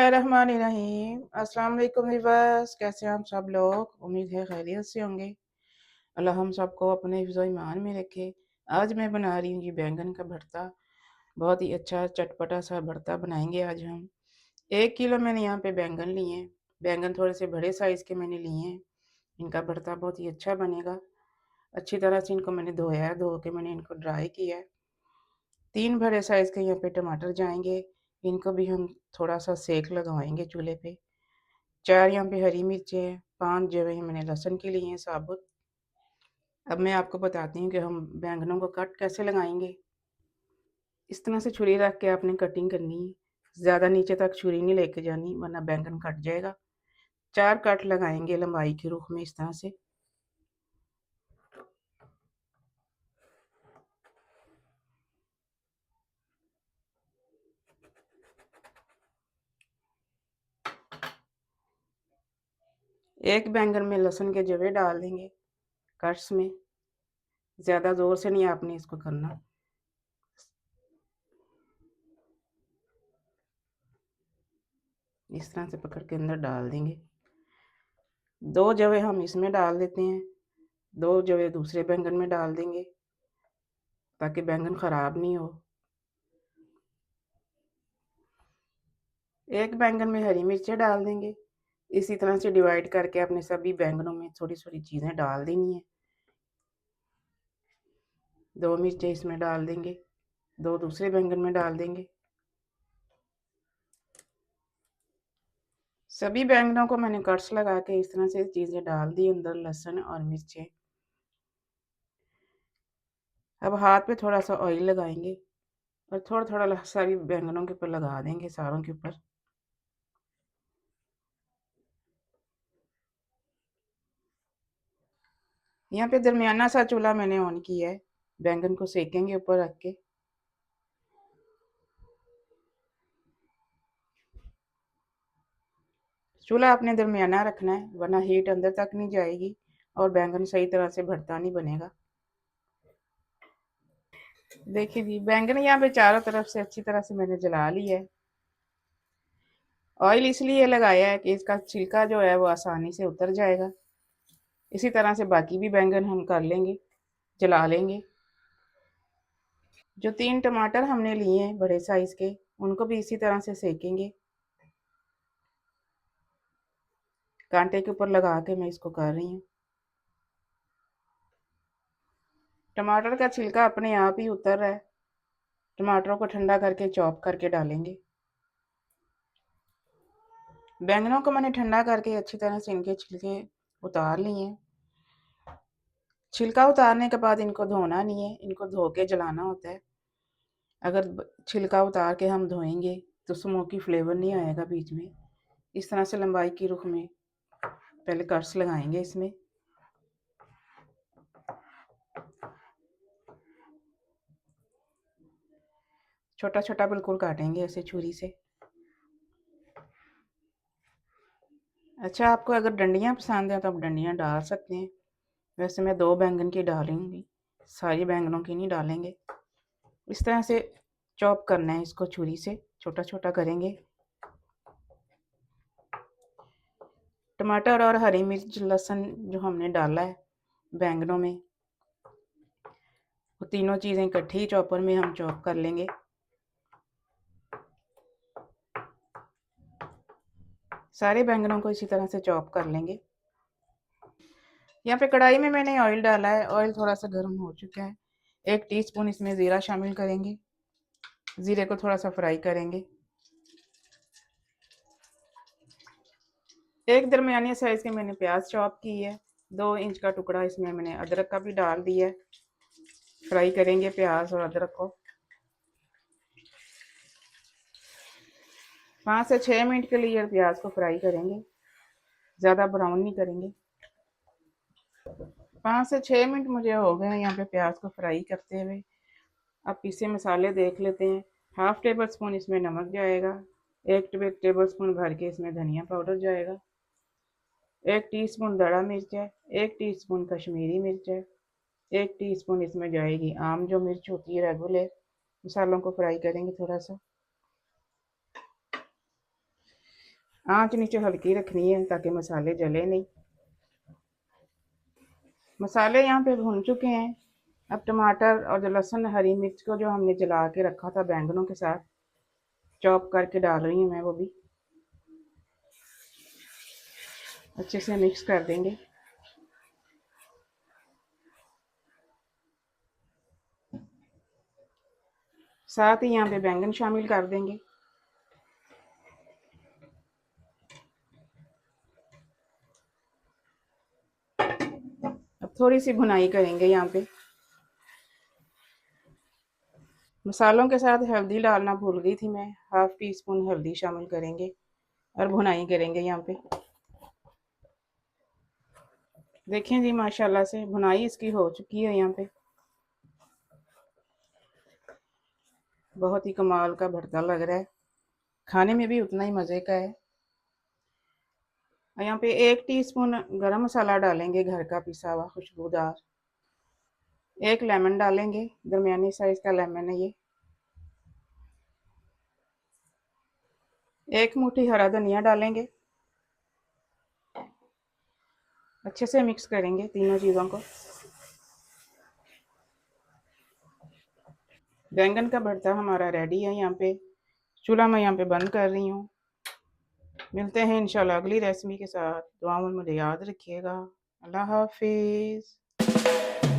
बिस्मिल्लाहिर्रहमानिर्रहीम। अस्सलाम वालेकुम व्यूअर्स, कैसे हैं आप सब लोग? उम्मीद है खैरियत से होंगे। अल्लाह हम सबको अपने हिफ्ज़ व ईमान में रखे। आज मैं बना रही हूँ जी बैंगन का भरता। बहुत ही अच्छा चटपटा सा भरता बनाएंगे आज हम। 1 किलो मैंने यहाँ पे बैंगन लिए हैं। बैंगन थोड़े से बड़े साइज़ के मैंने लिए हैं। इनका भरता बहुत ही अच्छा बनेगा। अच्छी तरह से इनको मैंने धोया है, धो के मैंने इनको ड्राई किया है। 3 बड़े साइज़ के यहाँ पे टमाटर जाएंगे। इनको भी हम थोड़ा सा सेक लगवाएंगे चूल्हे पे। 4 यहाँ पे हरी मिर्चें हैं, 5 जो है मैंने लहसुन के लिए हैं साबुत। अब मैं आपको बताती हूँ कि हम बैंगनों को कट कैसे लगाएंगे। इस तरह से छुरी रख के आपने कटिंग करनी है। ज़्यादा नीचे तक छुरी नहीं लेके जानी वरना बैंगन कट जाएगा। 4 कट लगाएंगे लंबाई के रुख में इस तरह से। एक बैंगन में लहसुन के जवे डाल देंगे कट्स में। ज़्यादा ज़ोर से नहीं आपने इसको करना। इस तरह से पकड़ के अंदर डाल देंगे। 2 जवे हम इसमें डाल देते हैं, 2 जवे दूसरे बैंगन में डाल देंगे ताकि बैंगन ख़राब नहीं हो। एक बैंगन में हरी मिर्चें डाल देंगे। इसी तरह से डिवाइड करके अपने सभी बैंगनों में थोड़ी-थोड़ी चीज़ें डाल देनी है। 2 मिर्चें इसमें डाल देंगे, 2 दूसरे बैंगन में डाल देंगे। सभी बैंगनों को मैंने कट्स लगा के इस तरह से चीज़ें डाल दी अंदर, लहसुन और मिर्चें। अब हाथ पे थोड़ा सा ऑयल लगाएंगे और थोड़ा-थोड़ा सारी बैंगनों के ऊपर लगा देंगे, सारों के ऊपर। यहाँ पे दरमियाना सा चूल्हा मैंने ऑन किया है। बैंगन को सेकेंगे ऊपर रख के। चूल्हा आपने दरमियाना रखना है वरना हीट अंदर तक नहीं जाएगी और बैंगन सही तरह से भरता नहीं बनेगा। देखिए जी बैंगन यहाँ पे चारों तरफ से अच्छी तरह से मैंने जला लिया है। ऑयल इसलिए लगाया है कि इसका छिलका जो है वो आसानी से उतर जाएगा। इसी तरह से बाकी भी बैंगन हम कर लेंगे, जला लेंगे। जो 3 टमाटर हमने लिए हैं बड़े साइज के, उनको भी इसी तरह से सेकेंगे। कांटे के ऊपर लगा के मैं इसको कर रही हूँ। टमाटर का छिलका अपने आप ही उतर रहा है। टमाटरों को ठंडा करके चॉप करके डालेंगे। बैंगनों को मैंने ठंडा करके अच्छी तरह से इनके छिलके उतार लिए हैं। छिलका उतारने के बाद इनको धोना नहीं है, इनको धो के जलाना होता है। अगर छिलका उतार के हम धोएंगे तो स्मोकी फ्लेवर नहीं आएगा बीच में। इस तरह से लंबाई की रुख में पहले कट्स लगाएंगे इसमें। छोटा छोटा बिल्कुल काटेंगे ऐसे छुरी से। अच्छा आपको अगर डंडियाँ पसंद हैं तो आप डंडियाँ डाल सकते हैं। वैसे मैं 2 बैंगन की डालूंगी, सारी बैंगनों की नहीं डालेंगे। इस तरह से चॉप करना है इसको छुरी से, छोटा छोटा करेंगे। टमाटर और हरी मिर्च लहसुन जो हमने डाला है बैंगनों में, वो तीनों चीज़ें इकट्ठी चॉपर में हम चॉप कर लेंगे। सारे बैंगनों को इसी तरह से चॉप कर लेंगे। यहाँ पे कढ़ाई में मैंने ऑयल डाला है। ऑयल थोड़ा सा गर्म हो चुका है। 1 टीस्पून इसमें ज़ीरा शामिल करेंगे। ज़ीरे को थोड़ा सा फ्राई करेंगे। एक दरमियानी साइज़ के मैंने प्याज चॉप की है। 2 इंच का टुकड़ा इसमें मैंने अदरक का भी डाल दिया है। फ्राई करेंगे प्याज और अदरक को। 5 से 6 मिनट के लिए प्याज को फ्राई करेंगे, ज़्यादा ब्राउन नहीं करेंगे। 5 से 6 मिनट मुझे हो गए हैं यहाँ पे प्याज को फ्राई करते हुए। अब पीसे मसाले देख लेते हैं। 1/2 टेबल स्पून इसमें नमक जाएगा। 1 टेबल स्पून भर के इसमें धनिया पाउडर जाएगा। 1 टीस्पून दड़ा मिर्च है। 1 टीस्पून कश्मीरी मिर्च है। 1 टीस्पून इसमें जाएगी आम जो मिर्च होती है रेगुलर। मसालों को फ्राई करेंगे थोड़ा सा। आंच नीचे हल्की रखनी है ताकि मसाले जले नहीं। मसाले यहाँ पे भून चुके हैं। अब टमाटर और जो लहसुन हरी मिर्च को जो हमने जला के रखा था बैंगनों के साथ चॉप करके डाल रही हूँ मैं, वो भी अच्छे से मिक्स कर देंगे। साथ ही यहाँ पे बैंगन शामिल कर देंगे। अब थोड़ी सी भुनाई करेंगे यहाँ पे। मसालों के साथ हल्दी डालना भूल गई थी मैं, 1/2 टीस्पून हल्दी शामिल करेंगे और भुनाई करेंगे यहाँ पे। देखें जी, माशाल्लाह से भुनाई इसकी हो चुकी है यहाँ पे। बहुत ही कमाल का भरता लग रहा है, खाने में भी उतना ही मज़े का है। यहाँ पे 1 टीस्पून गरम मसाला डालेंगे, घर का पिसा हुआ खुशबूदार। 1 लेमन डालेंगे, दरमियानी साइज़ का लेमन है ये। 1 मुट्ठी हरा धनिया डालेंगे। अच्छे से मिक्स करेंगे तीनों चीज़ों को। बैंगन का भरता हमारा रेडी है यहाँ पे। चूल्हा मैं यहाँ पे बंद कर रही हूँ। मिलते हैं इंशाल्लाह अगली रेसिपी के साथ। दुआ में मुझे याद रखिएगा। अल्लाह हाफिज़।